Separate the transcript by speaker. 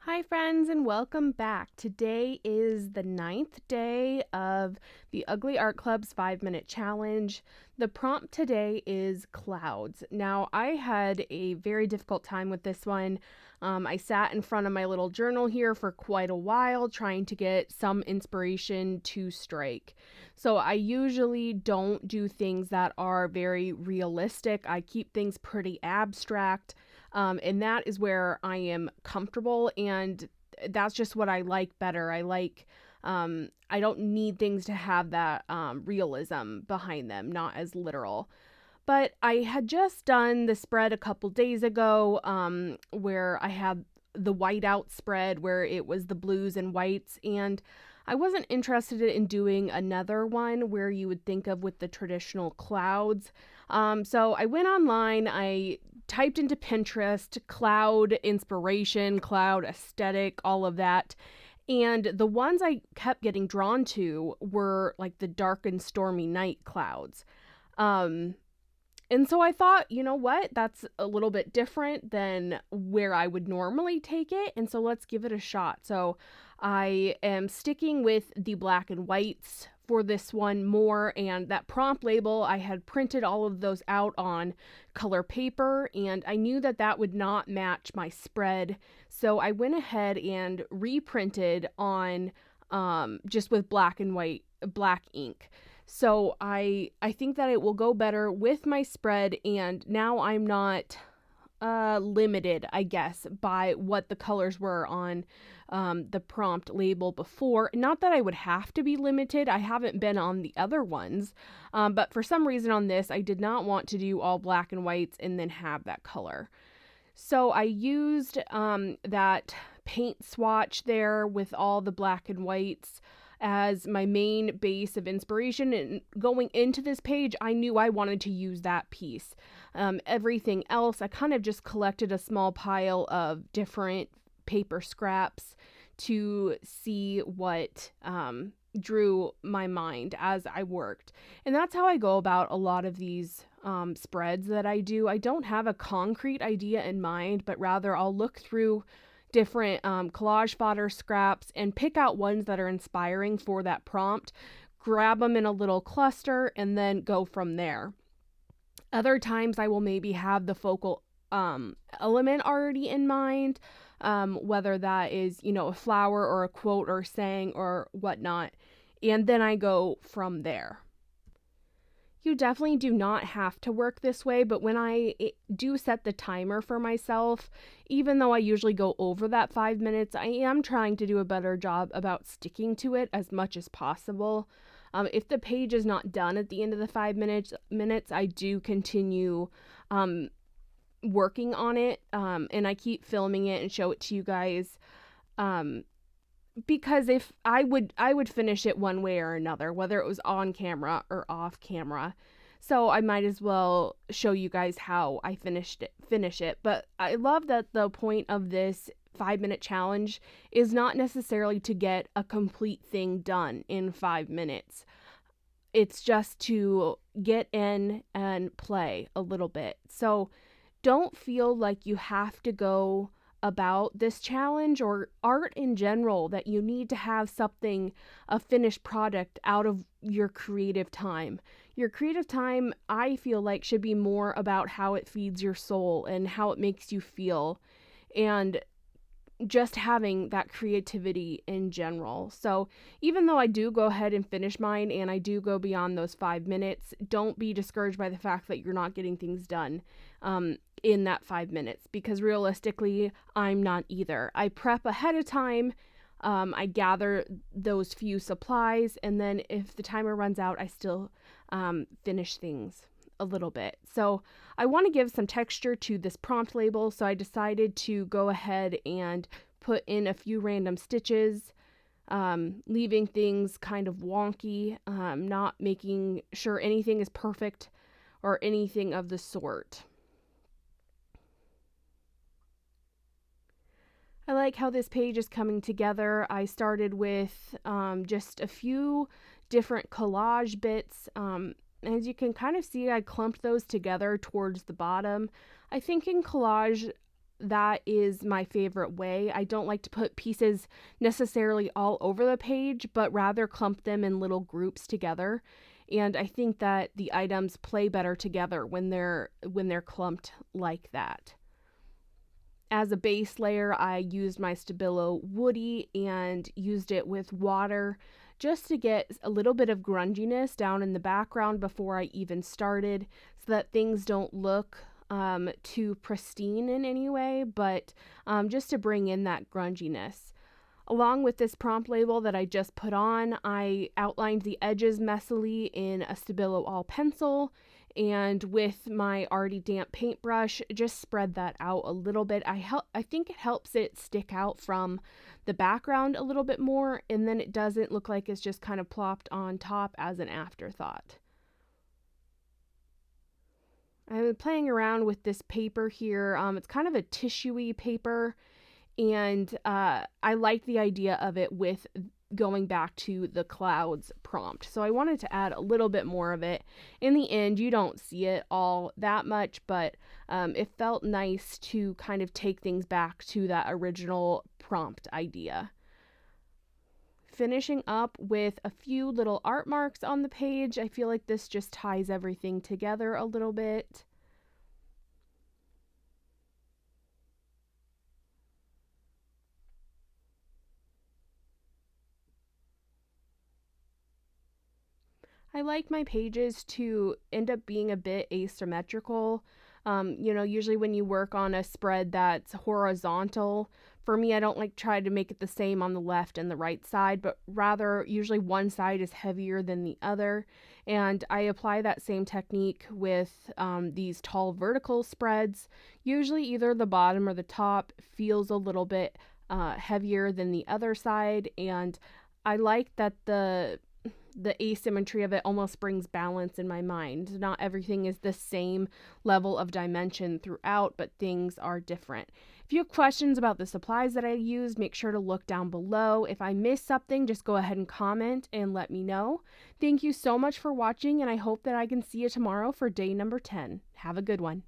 Speaker 1: Hi, friends, and welcome back. Today is the ninth day of the Ugly Art Club's 5 minute challenge. The prompt today is clouds. Now, I had a very difficult time with this one. I sat in front of my little journal here for quite a while trying to get some inspiration to strike. So, I usually don't do things that are very realistic, I keep things pretty abstract. And that is where I am comfortable, and that's just what I like better. I don't need things to have that realism behind them, not as literal. But I had just done the spread a couple days ago where I had the whiteout spread where it was the blues and whites, and I wasn't interested in doing another one where you would think of with the traditional clouds. So I went online, I typed into Pinterest cloud inspiration, cloud aesthetic, all of that. And the ones I kept getting drawn to were like the dark and stormy night clouds. Um, and so I thought, you know what? That's a little bit different than where I would normally take it. And so let's give it a shot. So I am sticking with the black and whites for this one more. And that prompt label, I had printed all of those out on color paper. And I knew that that would not match my spread. So I went ahead and reprinted on just with black and white, black ink. So I think that it will go better with my spread, and now I'm not limited, I guess, by what the colors were on the prompt label before. Not that I would have to be limited. I haven't been on the other ones, but for some reason on this, I did not want to do all black and whites and then have that color. So I used that paint swatch there with all the black and whites as my main base of inspiration. And going into this page, I knew I wanted to use that piece. Everything else, I kind of just collected a small pile of different paper scraps to see what drew my mind as I worked. And that's how I go about a lot of these spreads that I do. I don't have a concrete idea in mind, but rather I'll look through different collage fodder scraps and pick out ones that are inspiring for that prompt, grab them in a little cluster, and then go from there. Other times I will maybe have the focal element already in mind, whether that is, a flower or a quote or saying or whatnot, and then I go from there. You definitely do not have to work this way, but when I do set the timer for myself, even though I usually go over that 5 minutes, I am trying to do a better job about sticking to it as much as possible. If the page is not done at the end of the 5 minutes, I do continue working on it, and I keep filming it and show it to you guys. Because if I would finish it one way or another, whether it was on camera or off camera. So I might as well show you guys how I finish it. But I love that the point of this 5 minute challenge is not necessarily to get a complete thing done in 5 minutes. It's just to get in and play a little bit. So don't feel like you have to go about this challenge or art in general that you need to have something, a finished product out of your creative time. Your creative time, I feel like, should be more about how it feeds your soul and how it makes you feel, and just having that creativity in general. So even though I do go ahead and finish mine and I do go beyond those 5 minutes, don't be discouraged by the fact that you're not getting things done in that 5 minutes, because realistically, I'm not either. I prep ahead of time. I gather those few supplies, and then if the timer runs out, I still finish things a little bit. So I want to give some texture to this prompt label, so I decided to go ahead and put in a few random stitches, leaving things kind of wonky, not making sure anything is perfect or anything of the sort. I like how this page is coming together. I started with just a few different collage bits. As you can kind of see, I clumped those together towards the bottom. I think in collage, that is my favorite way. I don't like to put pieces necessarily all over the page, but rather clump them in little groups together. And I think that the items play better together when they're clumped like that. As a base layer, I used my Stabilo Woody and used it with water just to get a little bit of grunginess down in the background before I even started, so that things don't look too pristine in any way, but just to bring in that grunginess. Along with this prompt label that I just put on, I outlined the edges messily in a Stabilo All pencil, and with my already damp paintbrush, just spread that out a little bit. I think it helps it stick out from the background a little bit more, and then it doesn't look like it's just kind of plopped on top as an afterthought. I've been playing around with this paper here. It's kind of a tissuey paper, and I like the idea of it with going back to the clouds prompt. So I wanted to add a little bit more of it. In the end, you don't see it all that much, but it felt nice to kind of take things back to that original prompt idea. Finishing up with a few little art marks on the page. I feel like this just ties everything together a little bit. I like my pages to end up being a bit asymmetrical. Usually when you work on a spread that's horizontal, for me, I don't like try to make it the same on the left and the right side, but rather usually one side is heavier than the other. And I apply that same technique with these tall vertical spreads. Usually either the bottom or the top feels a little bit heavier than the other side, and I like that the asymmetry of it almost brings balance in my mind. Not everything is the same level of dimension throughout, but things are different. If you have questions about the supplies that I use, make sure to look down below. If I missed something, just go ahead and comment and let me know. Thank you so much for watching, and I hope that I can see you tomorrow for day number 10. Have a good one.